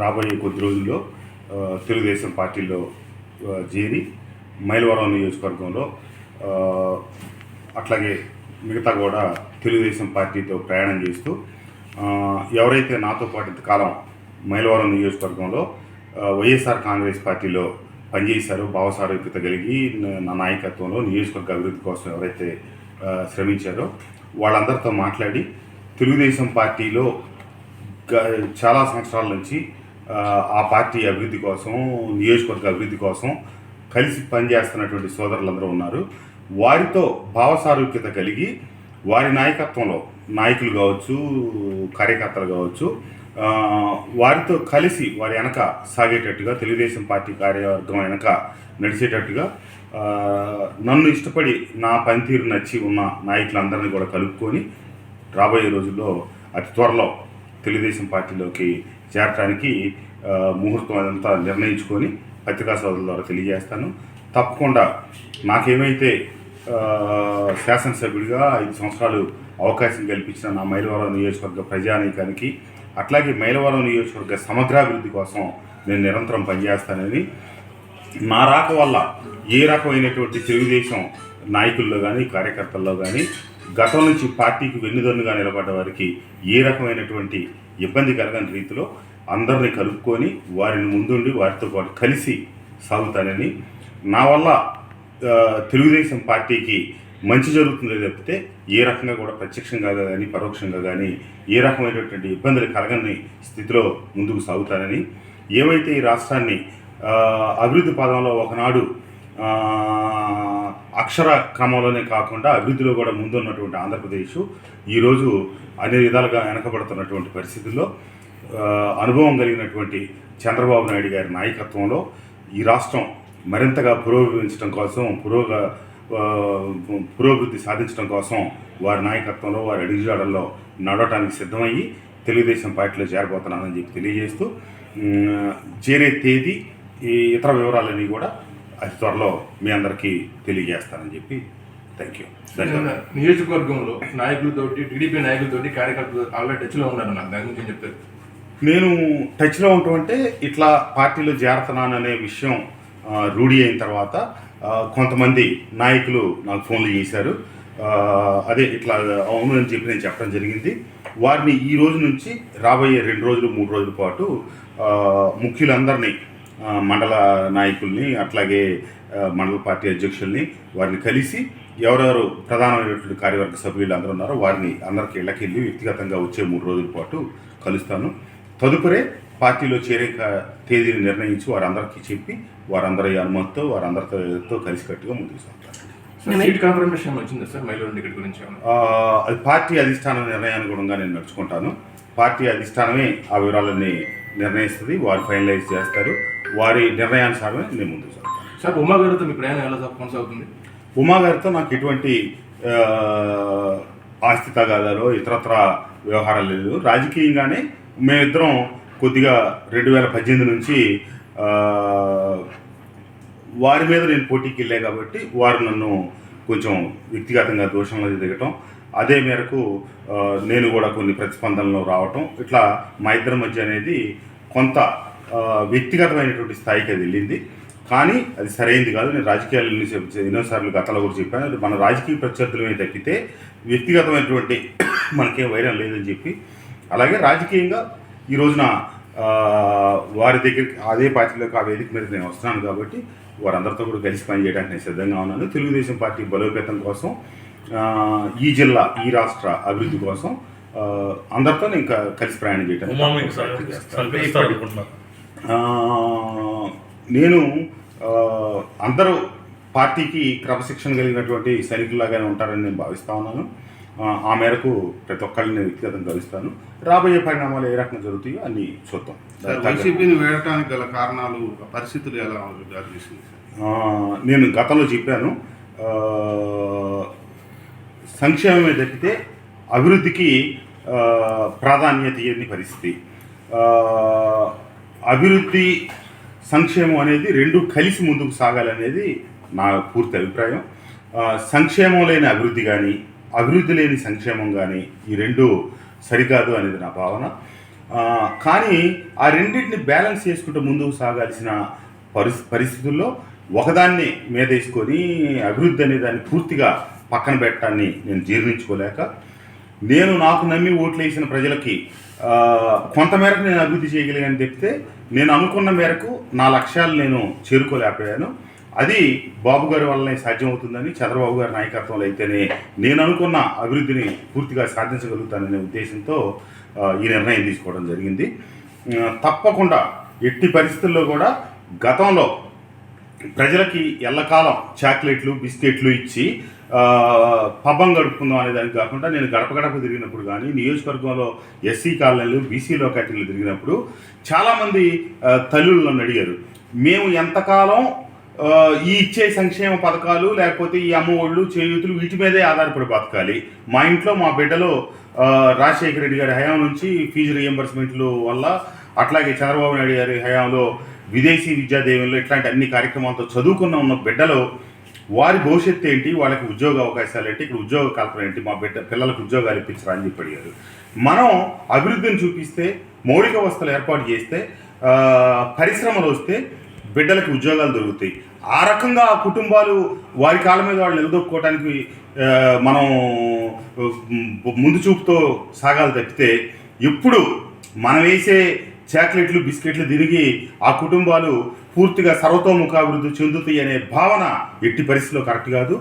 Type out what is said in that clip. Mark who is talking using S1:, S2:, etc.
S1: రాబోయే కొద్ది రోజుల్లో తెలుగుదేశం పార్టీలో చేరి మైలవరం నియోజకవర్గంలో అట్లాగే మిగతా కూడా తెలుగుదేశం పార్టీతో ప్రయాణం చేస్తూ ఎవరైతే నాతో పాటు ఇంతకాలం మైలవరం నియోజకవర్గంలో వైఎస్ఆర్ కాంగ్రెస్ పార్టీలో పనిచేశారో భావసారూప్యత కలిగి నా నాయకత్వంలో నియోజకవర్గ అభివృద్ధి కోసం ఎవరైతే శ్రమించారో వాళ్ళందరితో మాట్లాడి తెలుగుదేశం పార్టీలో చాలా సంవత్సరాల నుంచి ఆ పార్టీ అభివృద్ధి కోసం నియోజకవర్గ అభివృద్ధి కోసం కలిసి పనిచేస్తున్నటువంటి సోదరులందరూ ఉన్నారు. వారితో భావసారూప్యత కలిగి వారి నాయకత్వంలో నాయకులు కావచ్చు, కార్యకర్తలు కావచ్చు, వారితో కలిసి వారి వెనక సాగేటట్టుగా తెలుగుదేశం పార్టీ కార్యవర్గం వెనక నడిచేటట్టుగా నన్ను ఇష్టపడి నా పనితీరు నచ్చి ఉన్న నాయకులందరినీ కూడా కలుపుకొని రాబోయే రోజుల్లో అతి త్వరలో తెలుగుదేశం పార్టీలోకి చేరటానికి ముహూర్తం అదంతా నిర్ణయించుకొని పత్రికా సోదరుల ద్వారా తెలియజేస్తాను. తప్పకుండా నాకేమైతే శాసనసభ్యుడిగా 5 సంవత్సరాలు అవకాశం కల్పించిన నా మైలవరం నియోజకవర్గ ప్రజానీకానికి, అట్లాగే మైలవరం నియోజకవర్గ సమగ్రాభివృద్ధి కోసం నేను నిరంతరం పనిచేస్తానని, నా రాక వల్ల ఏ రకమైనటువంటి తెలుగుదేశం నాయకుల్లో కానీ కార్యకర్తల్లో కానీ గతం నుంచి పార్టీకి వెన్నుదన్నుగా నిలబడ్డ వారికి ఏ రకమైనటువంటి ఇబ్బంది కలగని రీతిలో అందరినీ కలుపుకొని వారిని ముందుండి వారితో పాటు కలిసి సాగుతానని, నా వల్ల తెలుగుదేశం పార్టీకి మంచి జరుగుతుందో తప్పితే ఏ రకంగా కూడా ప్రత్యక్షంగా కానీ పరోక్షంగా కానీ ఏ రకమైనటువంటి ఇబ్బందులు కలగని స్థితిలో ముందుకు సాగుతానని, ఏవైతే ఈ రాష్ట్రాన్ని అభివృద్ధి పదంలో ఒకనాడు అక్షర క్రమంలోనే కాకుండా అభివృద్ధిలో కూడా ముందున్నటువంటి ఆంధ్రప్రదేశ్ ఈరోజు అన్ని విధాలుగా వెనకబడుతున్నటువంటి పరిస్థితుల్లో అనుభవం కలిగినటువంటి చంద్రబాబు నాయుడు గారి నాయకత్వంలో ఈ రాష్ట్రం మరింతగా పురోగమించడం కోసం పురోభివృద్ధి సాధించడం కోసం వారి నాయకత్వంలో వారి అడుగుజాడల్లో నడవటానికి సిద్ధమయ్యి తెలుగుదేశం పార్టీలో చేరబోతున్నానని చెప్పి తెలియజేస్తూ చేరే తేదీ ఈ ఇతర వివరాలన్నీ కూడా అతి త్వరలో మీ అందరికీ తెలియజేస్తానని చెప్పి థ్యాంక్ యూ.
S2: నియోజకవర్గంలో నాయకులతోటి, టీడీపీ నాయకులతోటి, కార్యకర్తలు ఆల్రెడీ టచ్లో ఉన్నారు. నాకు దాని గురించి చెప్తారు.
S1: నేను టచ్లో ఉంటాం అంటే ఇట్లా పార్టీలో చేరుతున్నాననే విషయం రూఢి అయిన తర్వాత కొంతమంది నాయకులు నాకు ఫోన్లు చేశారు. అదే ఇట్లా అవును అని చెప్పి నేను చెప్పడం జరిగింది. వారిని ఈ రోజు నుంచి రాబోయే 2 రోజులు 3 రోజుల పాటు ముఖ్యులందరినీ, మండల నాయకుల్ని, అట్లాగే మండల పార్టీ అధ్యక్షుల్ని వారిని కలిసి ఎవరెవరు ప్రధానమైనటువంటి కార్యవర్గ సభ్యులు అందరూ ఉన్నారో వారిని అందరికీ ఇళ్ళకి వెళ్ళి వ్యక్తిగతంగా వచ్చే 3 రోజుల పాటు కలుస్తాను. తదుపరి పార్టీలో చేరే తేదీని నిర్ణయించి వారందరికీ చెప్పి వారందరి అనుమతితో వారందరితో కలిసికట్టుగా ముందుకు సాగుతాను. అది పార్టీ అధిష్టానం నిర్ణయానుగుణంగా నేను నడుచుకుంటాను. పార్టీ అధిష్టానమే ఆ వివరాలన్నీ నిర్ణయిస్తుంది, వారు ఫైనలైజ్ చేస్తారు. వారి నిర్ణయానుసారమే నేను ముందుకు సాగుతాను.
S2: సార్, ఉమా గారితో మీ ప్రయాణం ఎలా కొనసాగుతుంది?
S1: ఉమా గారితో నాకు ఎటువంటి ఆస్తి తగాదాలో ఇతరత్ర వ్యవహారాలు లేదు. రాజకీయంగానే మేమిద్దరం కొద్దిగా 2018 నుంచి వారి మీద నేను పోటీకి వెళ్ళా కాబట్టి వారు నన్ను కొంచెం వ్యక్తిగతంగా దోషంలో దిగటం, అదే మేరకు నేను కూడా కొన్ని ప్రతిస్పందనలో రావటం, ఇట్లా మా ఇద్దరి మధ్య అనేది కొంత వ్యక్తిగతమైనటువంటి స్థాయికి అది వెళ్ళింది. కానీ అది సరైనది కాదు. నేను రాజకీయాలు ఎన్నోసార్లు గతంలో కూడా చెప్పాను, మన రాజకీయ ప్రత్యర్థులమే తప్పితే వ్యక్తిగతమైనటువంటి మనకేం వైరం లేదని చెప్పి, అలాగే రాజకీయంగా ఈ రోజున వారి దగ్గరికి అదే పార్టీలోకి ఆ వేదిక మీద నేను వస్తున్నాను కాబట్టి వారందరితో కూడా కలిసి పనిచేయడానికి నేను సిద్ధంగా ఉన్నాను. తెలుగుదేశం పార్టీ బలోపేతం కోసం, ఈ జిల్లా, ఈ రాష్ట్ర అభివృద్ధి కోసం అందరితో నేను కలిసి ప్రయాణం చేయడానికి నేను అందరూ పార్టీకి క్రమశిక్షణ కలిగినటువంటి సైనికుల్లాగానే ఉంటారని నేను భావిస్తూ ఉన్నాను. ఆ మేరకు ప్రతి ఒక్కరిని వ్యక్తిగతంగా కలుస్తాను. రాబోయే పరిణామాలు ఏ రకంగా జరుగుతాయో అన్ని చూద్దాం.
S3: వైసీపీని వేయడానికి గల కారణాలు, పరిస్థితులు ఎలా దారితీసింది?
S1: నేను గతంలో చెప్పాను, సంక్షేమమే తప్పితే అభివృద్ధికి ప్రాధాన్యత ఇవ్వని పరిస్థితి. అభివృద్ధి సంక్షేమం అనేది రెండు కలిసి ముందుకు సాగాలనేది నా పూర్తి అభిప్రాయం. సంక్షేమం లేని అభివృద్ధి కానీ, అభివృద్ధి లేని సంక్షేమం కానీ ఈ రెండు సరికాదు అనేది నా భావన. కానీ ఆ రెండింటిని బ్యాలెన్స్ చేసుకుంటూ ముందుకు సాగాల్సిన పరిస్థితుల్లో ఒకదాన్ని మీదేసుకొని అభివృద్ధి అనే దాన్ని పూర్తిగా పక్కన పెట్టడాన్ని నేను జీర్ణించుకోలేక నాకు నమ్మి ఓట్లు వేసిన ప్రజలకి కొంతమేరకు నేను అభివృద్ధి చేయగలిగాను చెప్తే నేను అనుకున్న మేరకు నా లక్ష్యాలు నేను చేరుకోలేకపోయాను. అది బాబు గారి వల్లనే సాధ్యమవుతుందని, చంద్రబాబు గారి నాయకత్వంలో అయితేనే నేను అనుకున్న అభివృద్ధిని పూర్తిగా సాధించగలుగుతాననే ఉద్దేశంతో ఈ నిర్ణయం తీసుకోవడం జరిగింది. తప్పకుండా ఎట్టి పరిస్థితుల్లో కూడా గతంలో ప్రజలకి ఎల్లకాలం చాక్లెట్లు బిస్కెట్లు ఇచ్చి పబ్బం గడుపుకుందాం అనే దానికి కాకుండా నేను గడప గడప తిరిగినప్పుడు కానీ నియోజకవర్గంలో ఎస్సీ కాలనీలు బీసీ లోకాటిలు తిరిగినప్పుడు చాలామంది తల్లులు నన్ను అడిగారు, మేము ఎంతకాలం ఈ ఇచ్చే సంక్షేమ పథకాలు లేకపోతే ఈ అమ్మఒళ్ళు చేయూతులు వీటి మీదే ఆధారపడి బతకాలి, మా ఇంట్లో మా బిడ్డలో రాజశేఖర రెడ్డి గారి హయాం నుంచి ఫీజు రియంబర్స్మెంట్లు వల్ల, అట్లాగే చంద్రబాబు నాయుడు గారి హయాంలో విదేశీ విద్యాదేవుల్లో ఇట్లాంటి అన్ని కార్యక్రమాలతో ఉన్న బిడ్డలో వారి భవిష్యత్తు ఏంటి, వాళ్ళకి ఉద్యోగ అవకాశాలు ఏంటి, ఇక్కడ ఉద్యోగ కల్పన ఏంటి, మా పిల్లలకు ఉద్యోగాలు ఇప్పించరా అని చెప్పి అడిగారు. మనం అభివృద్ధిని చూపిస్తే, మౌలిక వసతులు ఏర్పాటు చేస్తే, పరిశ్రమలు వస్తే బిడ్డలకు ఉద్యోగాలు దొరుకుతాయి. ఆ రకంగా ఆ కుటుంబాలు వారి కాళ్ళ మీద వాళ్ళు నిలదొక్కుకోవడానికి మనం ముందు చూపుతో సాగాలి తప్పితే ఎప్పుడు మనం వేసే చాక్లెట్లు బిస్కెట్లు తిరిగి ఆ కుటుంబాలు పూర్తిగా సర్వతోముఖాభివృద్ధి చెందుతాయి అనే భావన ఎట్టి పరిస్థితిలో కరెక్ట్ కాదు.